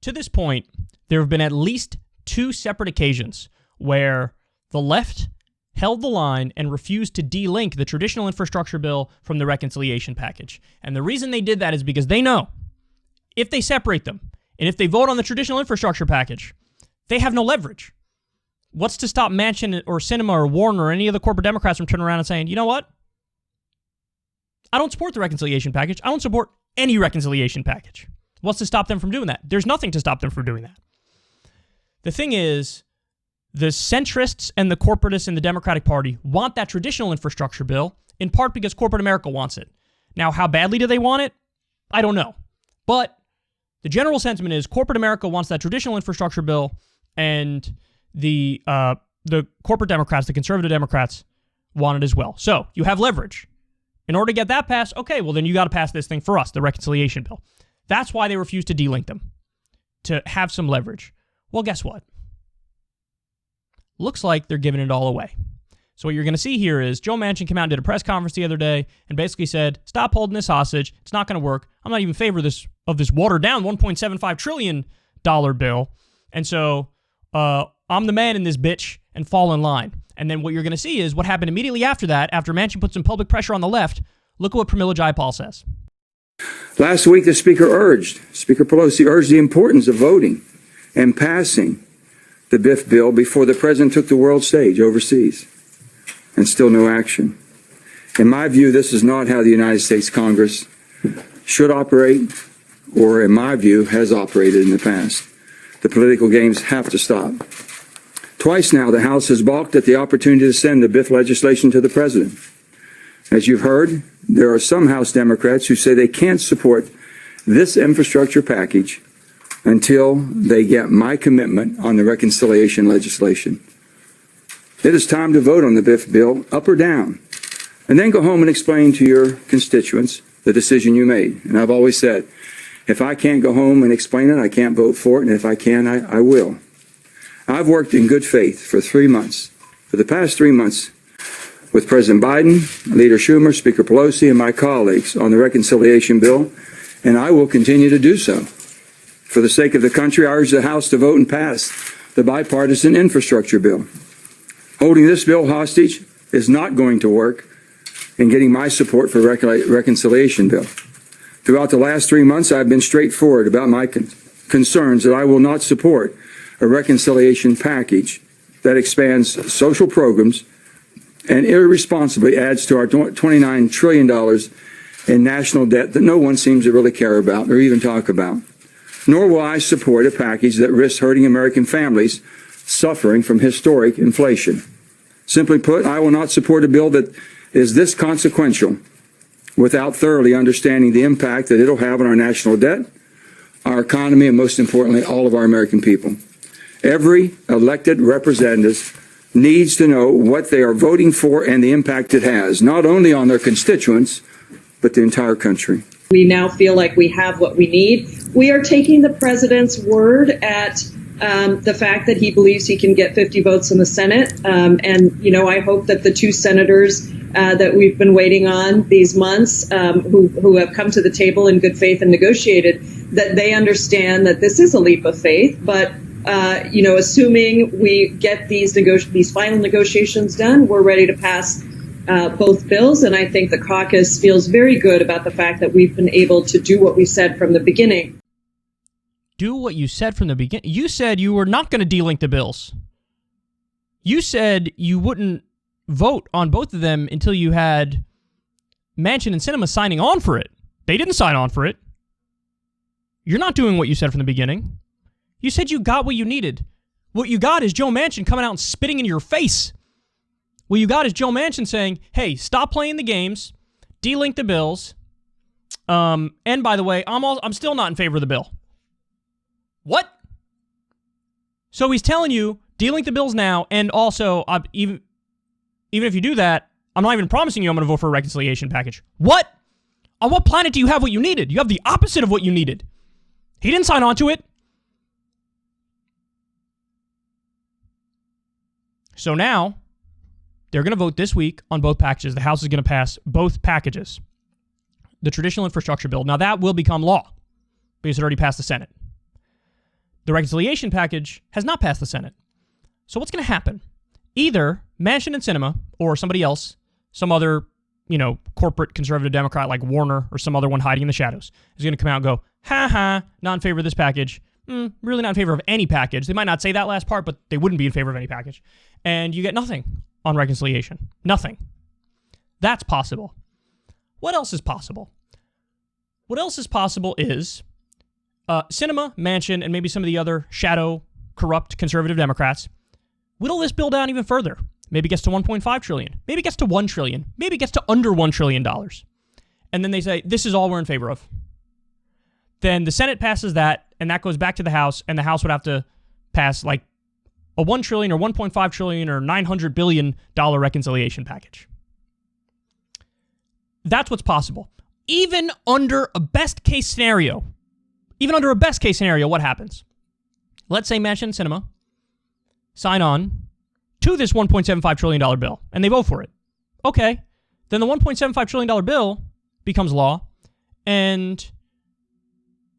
To this point, there have been at least 2 separate occasions where the left held the line and refused to delink the traditional infrastructure bill from the reconciliation package. And the reason they did that is because they know if they separate them and if they vote on the traditional infrastructure package, they have no leverage. What's to stop Manchin or Sinema or Warren or any of the corporate Democrats from turning around and saying, you know what? I don't support the reconciliation package. I don't support any reconciliation package. What's to stop them from doing that? There's nothing to stop them from doing that. The thing is, the centrists and the corporatists in the Democratic Party want that traditional infrastructure bill, in part because corporate America wants it. Now, how badly do they want it? I don't know. But the general sentiment is corporate America wants that traditional infrastructure bill, and the corporate Democrats, the conservative Democrats, want it as well. So you have leverage. In order to get that passed, okay, well then you got to pass this thing for us, the reconciliation bill. That's why they refuse to delink them, to have some leverage. Well, guess what? Looks like they're giving it all away. So what you're going to see here is Joe Manchin came out and did a press conference the other day and basically said, stop holding this hostage. It's not going to work. I'm not even in favor of this watered down $1.75 trillion bill. And so I'm the man in this bitch and fall in line. And then what you're going to see is what happened immediately after that, after Manchin put some public pressure on the left. Look at what Pramila Jayapal says. Last week, Speaker Pelosi urged the importance of voting and passing the BIF bill before the president took the world stage overseas, and still no action. In my view, this is not how the United States Congress should operate, or in my view, has operated in the past. The political games have to stop. Twice now, the House has balked at the opportunity to send the BIF legislation to the president. As you've heard, there are some House Democrats who say they can't support this infrastructure package until they get my commitment on the reconciliation legislation. It is time to vote on the BIF bill, up or down, and then go home and explain to your constituents the decision you made. And I've always said, if I can't go home and explain it, I can't vote for it, and if I can, I will. I've worked in good faith for the past 3 months, with President Biden, Leader Schumer, Speaker Pelosi, and my colleagues on the reconciliation bill, and I will continue to do so. For the sake of the country, I urge the House to vote and pass the bipartisan infrastructure bill. Holding this bill hostage is not going to work in getting my support for reconciliation bill. Throughout the last 3 months, I've been straightforward about my concerns that I will not support a reconciliation package that expands social programs and irresponsibly adds to our $29 trillion in national debt that no one seems to really care about or even talk about. Nor will I support a package that risks hurting American families suffering from historic inflation. Simply put, I will not support a bill that is this consequential without thoroughly understanding the impact that it'll have on our national debt, our economy, and most importantly, all of our American people. Every elected representative needs to know what they are voting for and the impact it has, not only on their constituents, but the entire country. We now feel like we have what we need. We are taking the president's word at the fact that he believes he can get 50 votes in the Senate. I hope that the 2 senators that we've been waiting on these months, who have come to the table in good faith and negotiated, that they understand that this is a leap of faith. But, assuming we get these final negotiations done, we're ready to pass both bills. And I think the caucus feels very good about the fact that we've been able to do what we said from the beginning. Do what you said from the beginning. You said you were not going to delink the bills. You said you wouldn't vote on both of them until you had Manchin and Sinema signing on for it. They didn't sign on for it. You're not doing what you said from the beginning. You said you got what you needed. What you got is Joe Manchin coming out and spitting in your face. What you got is Joe Manchin saying, hey, stop playing the games, delink the bills, and by the way, I'm still not in favor of the bill. What? So he's telling you, delink the bills now, and also, even if you do that, I'm not even promising you I'm going to vote for a reconciliation package. What? On what planet do you have what you needed? You have the opposite of what you needed. He didn't sign on to it. So now, they're going to vote this week on both packages. The House is going to pass both packages. The traditional infrastructure bill. Now, that will become law because it already passed the Senate. the reconciliation package has not passed the Senate. So what's going to happen? Either Manchin and Sinema or somebody else, some other, corporate conservative Democrat like Warner or some other one hiding in the shadows, is going to come out and go, not in favor of this package. Really not in favor of any package. They might not say that last part, but they wouldn't be in favor of any package. And you get nothing on reconciliation. Nothing. That's possible. What else is possible? What else is possible is Sinema, Manchin, and maybe some of the other shadow, corrupt conservative Democrats whittle this bill down even further. Maybe it gets to $1.5 trillion. Maybe it gets to $1 trillion. Maybe it gets to under $1 trillion. And then they say, this is all we're in favor of. Then the Senate passes that, and that goes back to the House, and the House would have to pass like a $1 trillion or $1.5 trillion or $900 billion reconciliation package. That's what's possible. Even under a best-case scenario, what happens? Let's say Manchin and Sinema sign on to this $1.75 trillion bill, and they vote for it. Okay, then the $1.75 trillion bill becomes law, and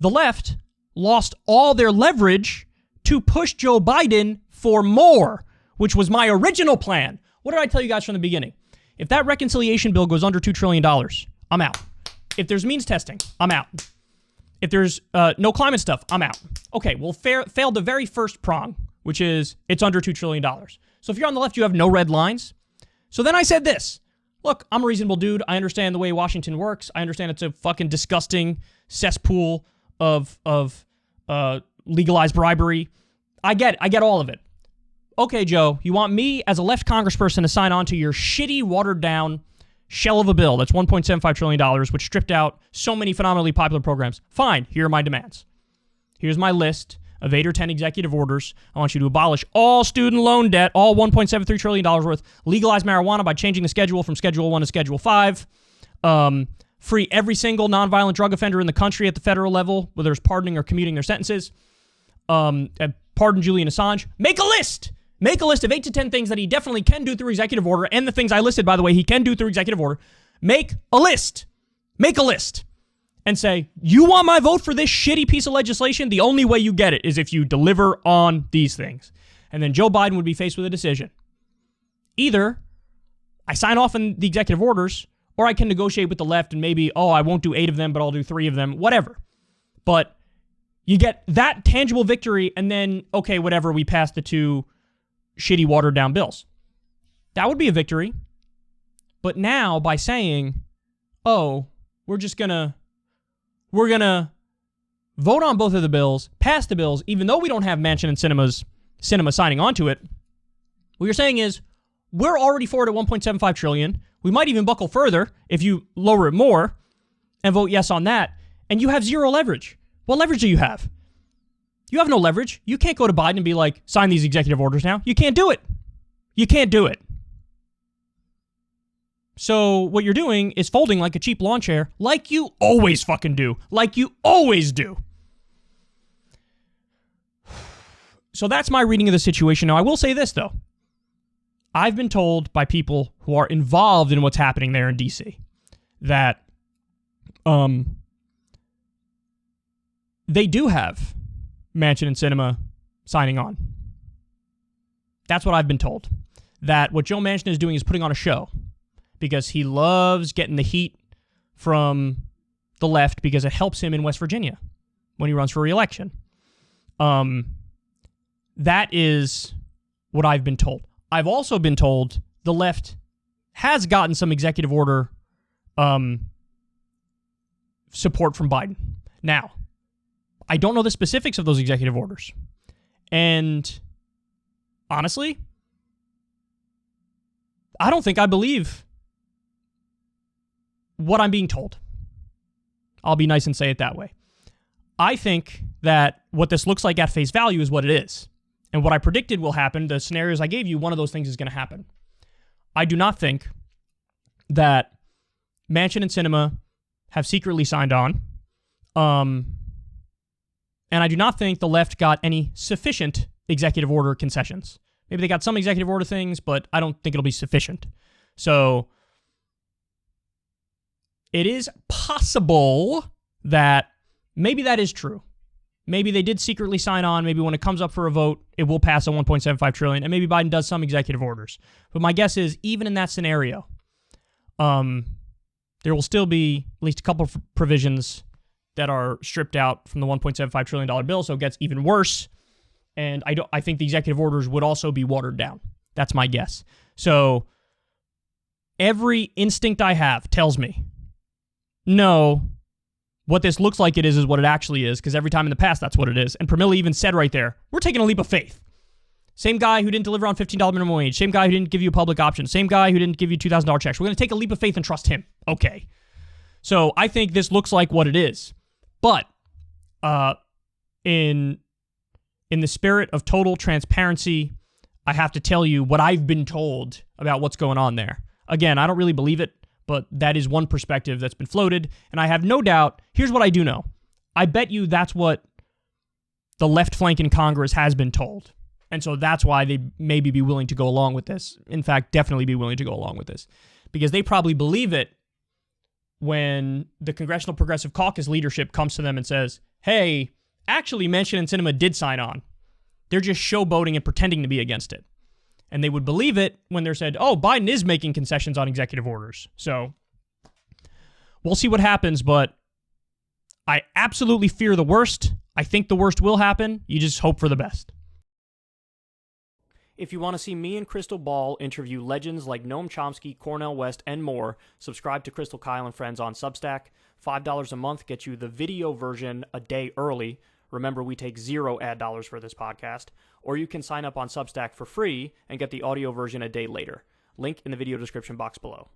the left lost all their leverage to push Joe Biden for more, which was my original plan. What did I tell you guys from the beginning? If that reconciliation bill goes under $2 trillion, I'm out. If there's means testing, I'm out. If there's no climate stuff, I'm out. Okay, well, failed the very first prong, which is it's under $2 trillion. So if you're on the left, you have no red lines. So then I said this. Look, I'm a reasonable dude. I understand the way Washington works. I understand it's a fucking disgusting cesspool of legalized bribery. I get all of it. Okay, Joe, you want me as a left congressperson to sign on to your shitty, watered-down shell of a bill that's $1.75 trillion, which stripped out so many phenomenally popular programs. Fine, here are my demands. Here's my list of 8 or 10 executive orders. I want you to abolish all student loan debt, all $1.73 trillion worth, legalize marijuana by changing the schedule from Schedule 1 to Schedule 5, free every single nonviolent drug offender in the country at the federal level, whether it's pardoning or commuting their sentences, pardon Julian Assange. Make a list! Make a list of 8 to 10 things that he definitely can do through executive order, and the things I listed, by the way, he can do through executive order. Make a list. Make a list. And say, you want my vote for this shitty piece of legislation? The only way you get it is if you deliver on these things. And then Joe Biden would be faced with a decision. Either I sign off on the executive orders, or I can negotiate with the left and maybe, I won't do 8 of them, but I'll do 3 of them, whatever. But you get that tangible victory, and then, okay, whatever, we pass the 2 shitty watered down bills. That would be a victory. But now by saying, we're gonna vote on both of the bills, pass the bills, even though we don't have Manchin and Sinema signing onto it, what you're saying is, we're already for it at $1.75 trillion. We might even buckle further if you lower it more and vote yes on that. And you have zero leverage. What leverage do you have? You have no leverage. You can't go to Biden and be like, sign these executive orders now. You can't do it. You can't do it. So what you're doing is folding like a cheap lawn chair, like you always fucking do. Like you always do. So that's my reading of the situation. Now, I will say this, though. I've been told by people who are involved in what's happening there in D.C. that they do have Manchin and Sinema signing on. That's what I've been told. That what Joe Manchin is doing is putting on a show because he loves getting the heat from the left because it helps him in West Virginia when he runs for re-election. That is what I've been told. I've also been told the left has gotten some executive order support from Biden. Now, I don't know the specifics of those executive orders. And honestly, I don't think I believe what I'm being told. I'll be nice and say it that way. I think that what this looks like at face value is what it is. And what I predicted will happen, the scenarios I gave you, one of those things is going to happen. I do not think that Manchin and Sinema have secretly signed on. And I do not think the left got any sufficient executive order concessions. Maybe they got some executive order things, but I don't think it'll be sufficient. So it is possible that maybe that is true. maybe they did secretly sign on. Maybe when it comes up for a vote, it will pass a $1.75 trillion, and maybe Biden does some executive orders. But my guess is, even in that scenario, there will still be at least a couple of provisions that are stripped out from the $1.75 trillion bill, so it gets even worse. And I think the executive orders would also be watered down. That's my guess. So every instinct I have tells me, no, what this looks like it is what it actually is, because every time in the past, that's what it is. And Pramila even said right there, we're taking a leap of faith. Same guy who didn't deliver on $15 minimum wage. Same guy who didn't give you a public option. Same guy who didn't give you $2,000 checks. We're going to take a leap of faith and trust him. Okay. So I think this looks like what it is. But in the spirit of total transparency, I have to tell you what I've been told about what's going on there. Again, I don't really believe it, but that is one perspective that's been floated. And I have no doubt, here's what I do know. I bet you that's what the left flank in Congress has been told. And so that's why they maybe be willing to go along with this. In fact, definitely be willing to go along with this. Because they probably believe it when the Congressional Progressive Caucus leadership comes to them and says, hey, actually Manchin and Sinema did sign on. They're just showboating and pretending to be against it. And they would believe it when they're said, oh, Biden is making concessions on executive orders. So we'll see what happens, but I absolutely fear the worst. I think the worst will happen. You just hope for the best. If you want to see me and Crystal Ball interview legends like Noam Chomsky, Cornel West, and more, subscribe to Crystal Kyle and Friends on Substack. $5 a month gets you the video version a day early. Remember, we take zero ad dollars for this podcast. Or you can sign up on Substack for free and get the audio version a day later. Link in the video description box below.